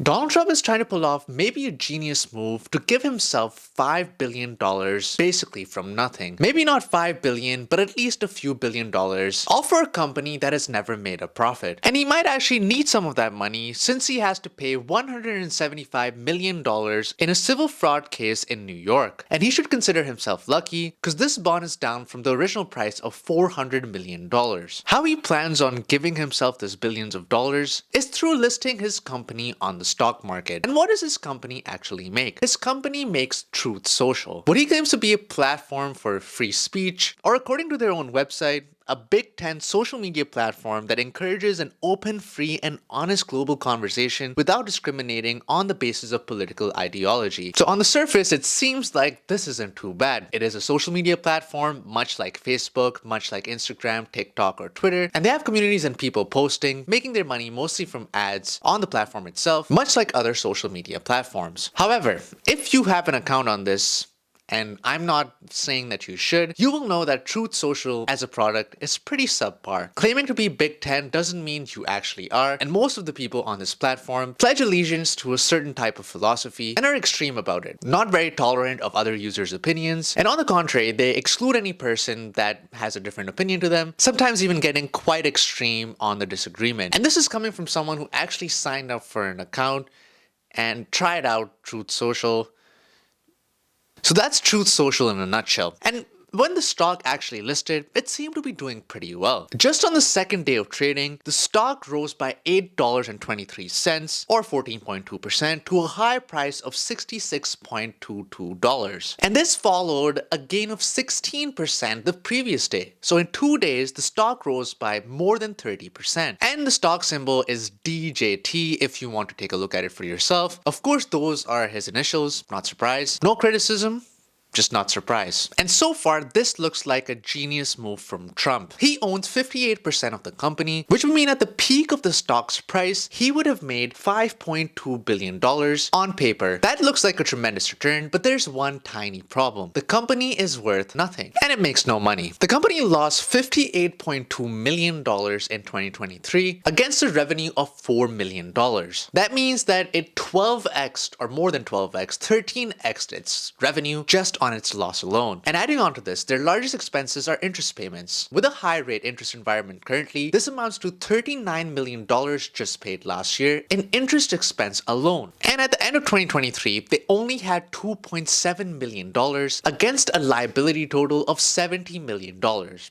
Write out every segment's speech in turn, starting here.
Donald Trump is trying to pull off maybe a genius move to give himself $5 billion basically from nothing. Maybe not $5 billion, but at least a few $1 billion, all for a company that has never made a profit. And he might actually need some of that money since he has to pay $175 million in a civil fraud case in New York. And he should consider himself lucky because this bond is down from the original price of $400 million. How he plans on giving himself this billions of dollars is through listing his company on the stock market. And what does his company actually make? His company makes Truth Social. What he claims to be a platform for free speech, or according to their own website, a Big Ten social media platform that encourages an open, free, and honest global conversation without discriminating on the basis of political ideology. So on the surface, it seems like this isn't too bad. It is a social media platform, much like Facebook, much like Instagram, TikTok, or Twitter, and they have communities and people posting, making their money mostly from ads on the platform itself, much like other social media platforms. However, if you have an account on this, and I'm not saying that you should, you will know that Truth Social as a product is pretty subpar. Claiming to be Big Ten doesn't mean you actually are, and most of the people on this platform pledge allegiance to a certain type of philosophy and are extreme about it. Not very tolerant of other users' opinions, and on the contrary, they exclude any person that has a different opinion to them, sometimes even getting quite extreme on the disagreement. And this is coming from someone who actually signed up for an account and tried out Truth Social. So that's Truth Social in a nutshell. And when the stock actually listed, it seemed to be doing pretty well. Just on the second day of trading, the stock rose by $8.23 or 14.2% to a high price of $66.22. And this followed a gain of 16% the previous day. So in 2 days, the stock rose by more than 30%. And the stock symbol is DJT if you want to take a look at it for yourself. Of course, those are his initials, not surprised. No criticism, just not surprised. And so far, this looks like a genius move from Trump. He owns 58% of the company, which would mean at the peak of the stock's price, he would have made $5.2 billion on paper. That looks like a tremendous return, but there's one tiny problem. The company is worth nothing, and it makes no money. The company lost $58.2 million in 2023 against a revenue of $4 million. That means that it 12x'd, or more than 12x, 13x'd its revenue just on its loss alone. And adding on to this, their largest expenses are interest payments. With a high rate interest environment currently, this amounts to $39 million just paid last year in interest expense alone. And at the end of 2023, they only had $2.7 million against a liability total of $70 million.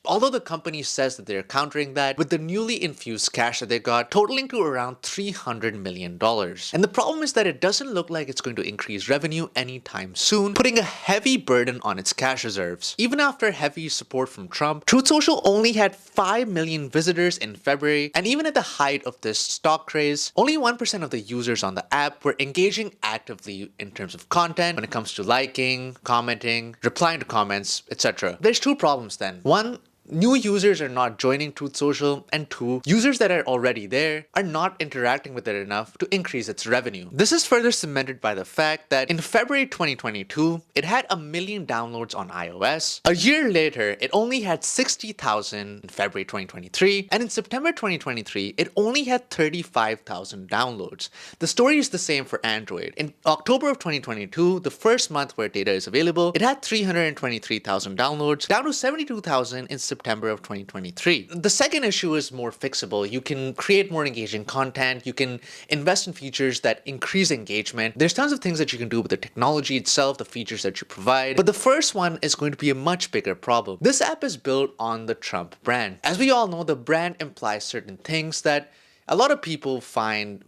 Although the company says that they're countering that with the newly infused cash that they got, totaling to around $300 million. And the problem is that it doesn't look like it's going to increase revenue anytime soon, putting a heavy burden on its cash reserves. Even after heavy support from Trump, Truth Social only had 5 million visitors in February, and even at the height of this stock craze, only 1% of the users on the app were engaging actively in terms of content when it comes to liking, commenting, replying to comments, etc. There's two problems then. One, new users are not joining Truth Social, and two, users that are already there are not interacting with it enough to increase its revenue. This is further cemented by the fact that in February 2022, it had 1 million downloads on iOS. A year later, it only had 60,000 in February 2023, and in September 2023, it only had 35,000 downloads. The story is the same for Android. In October of 2022, the first month where data is available, it had 323,000 downloads, down to 72,000 in September of 2023. The second issue is more fixable. You can create more engaging content. You can invest in features that increase engagement. There's tons of things that you can do with the technology itself, the features that you provide. But the first one is going to be a much bigger problem. This app is built on the Trump brand. As we all know, the brand implies certain things that a lot of people find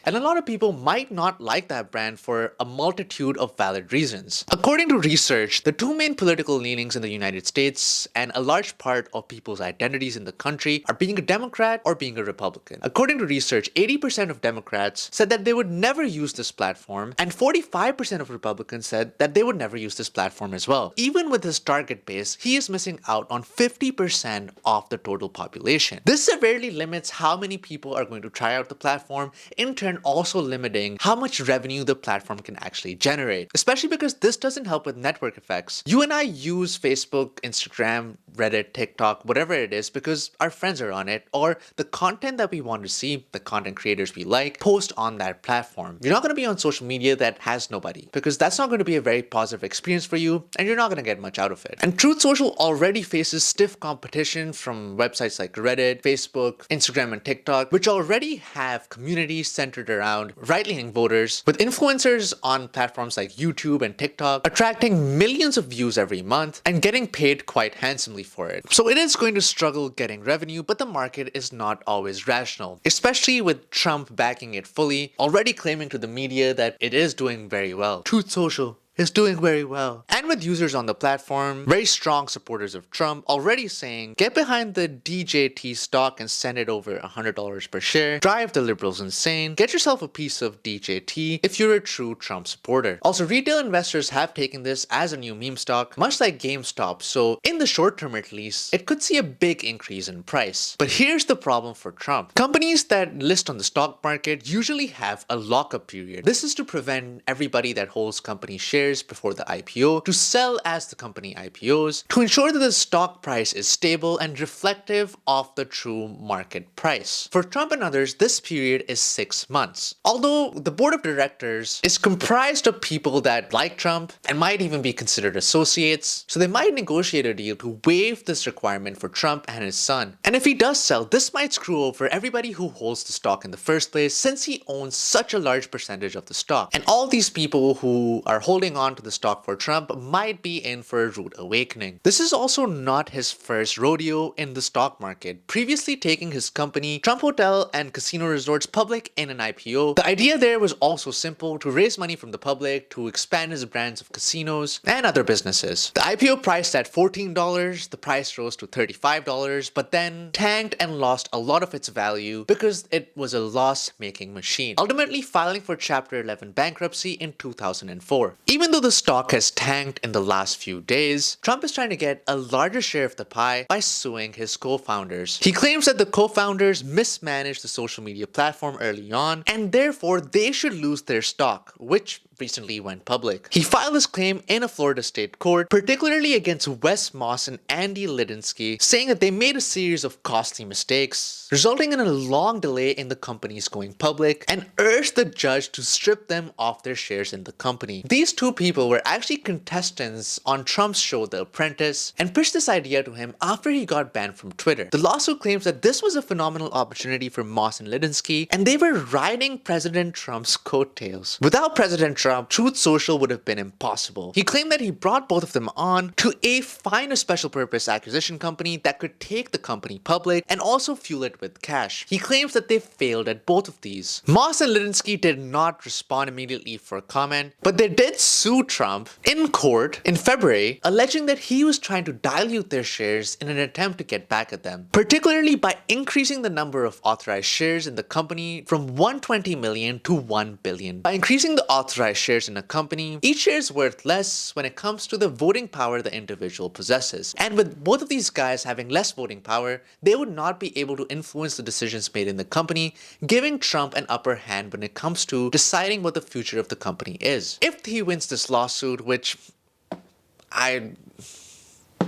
and a lot of people might not like that brand for a multitude of valid reasons. According to research, the two main political leanings in the United States and a large part of people's identities in the country are being a Democrat or being a Republican. According to research, 80% of Democrats said that they would never use this platform, and 45% of Republicans said that they would never use this platform as well. Even with his target base, he is missing out on 50% of the total population. This severely limits how many people are going to try out the platform in terms and also limiting how much revenue the platform can actually generate, especially because this doesn't help with network effects. You and I use Facebook, Instagram, Reddit, TikTok, whatever it is, because our friends are on it, or the content that we want to see, the content creators we like, post on that platform. You're not going to be on social media that has nobody, because that's not going to be a very positive experience for you, and you're not going to get much out of it. And Truth Social already faces stiff competition from websites like Reddit, Facebook, Instagram, and TikTok, which already have communities centered around right-leaning voters, with influencers on platforms like YouTube and TikTok attracting millions of views every month and getting paid quite handsomely for it. So it is going to struggle getting revenue, but the market is not always rational, especially with Trump backing it fully, already claiming to the media that it is doing very well. Truth Social is doing very well. And with users on the platform, very strong supporters of Trump, already saying, get behind the DJT stock and send it over $100 per share, drive the liberals insane, get yourself a piece of DJT if you're a true Trump supporter. Also, retail investors have taken this as a new meme stock, much like GameStop, so in the short term at least, it could see a big increase in price. But here's the problem for Trump. Companies that list on the stock market usually have a lockup period. This is to prevent everybody that holds company shares before the IPO to sell as the company IPOs, to ensure that the stock price is stable and reflective of the true market price. For Trump and others, this period is 6 months. Although the board of directors is comprised of people that like Trump and might even be considered associates, so they might negotiate a deal to waive this requirement for Trump and his son. And if he does sell, this might screw over everybody who holds the stock in the first place, since he owns such a large percentage of the stock. And all these people who are holding on to the stock for Trump might be in for a rude awakening. This is also not his first rodeo in the stock market, previously taking his company Trump Hotel and Casino Resorts public in an IPO. The idea there was also simple: to raise money from the public to expand his brands of casinos and other businesses. The IPO priced at $14, the price rose to $35, but then tanked and lost a lot of its value because it was a loss-making machine, ultimately filing for Chapter 11 bankruptcy in 2004. Even though the stock has tanked in the last few days, Trump is trying to get a larger share of the pie by suing his co-founders. He claims that the co-founders mismanaged the social media platform early on, and therefore they should lose their stock, which recently went public. He filed his claim in a Florida state court, particularly against Wes Moss and Andy Lidinsky, saying that they made a series of costly mistakes, resulting in a long delay in the companies going public, and urged the judge to strip them of their shares in the company. These two people were actually contestants on Trump's show The Apprentice and pitched this idea to him after he got banned from Twitter. The lawsuit claims that this was a phenomenal opportunity for Moss and Lidinsky, and they were riding President Trump's coattails. Without President Trump, Truth Social would have been impossible. He claimed that he brought both of them on to find a special purpose acquisition company that could take the company public and also fuel it with cash. He claims that they failed at both of these. Moss and Lidinsky did not respond immediately for comment, but they did sue Trump in court in February, alleging that he was trying to dilute their shares in an attempt to get back at them, particularly by increasing the number of authorized shares in the company from 120 million to 1 billion. By increasing the authorized shares in a company, each share is worth less when it comes to the voting power the individual possesses. And with both of these guys having less voting power, they would not be able to influence the decisions made in the company, giving Trump an upper hand when it comes to deciding what the future of the company is. If he wins this lawsuit, which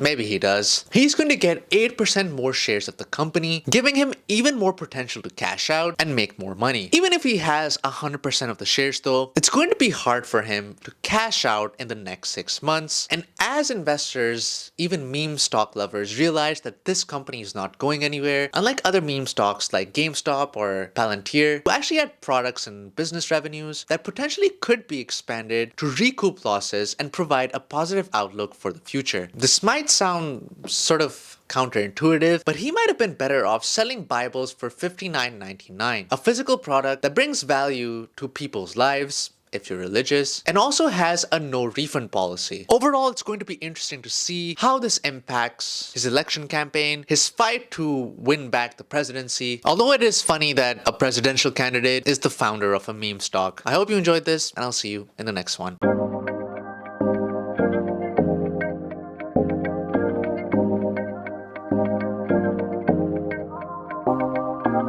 maybe he does, he's going to get 8% more shares of the company, giving him even more potential to cash out and make more money. Even if he has 100% of the shares though, it's going to be hard for him to cash out in the next 6 months. And as investors, even meme stock lovers, realize that this company is not going anywhere, unlike other meme stocks like GameStop or Palantir, who actually had products and business revenues that potentially could be expanded to recoup losses and provide a positive outlook for the future. This might sound sort of counterintuitive, but he might have been better off selling Bibles for $59.99, a physical product that brings value to people's lives if you're religious, and also has a no refund policy. Overall, it's going to be interesting to see how this impacts his election campaign, his fight to win back the presidency, although it is funny that a presidential candidate is the founder of a meme stock. I hope you enjoyed this, and I'll see you in the next one.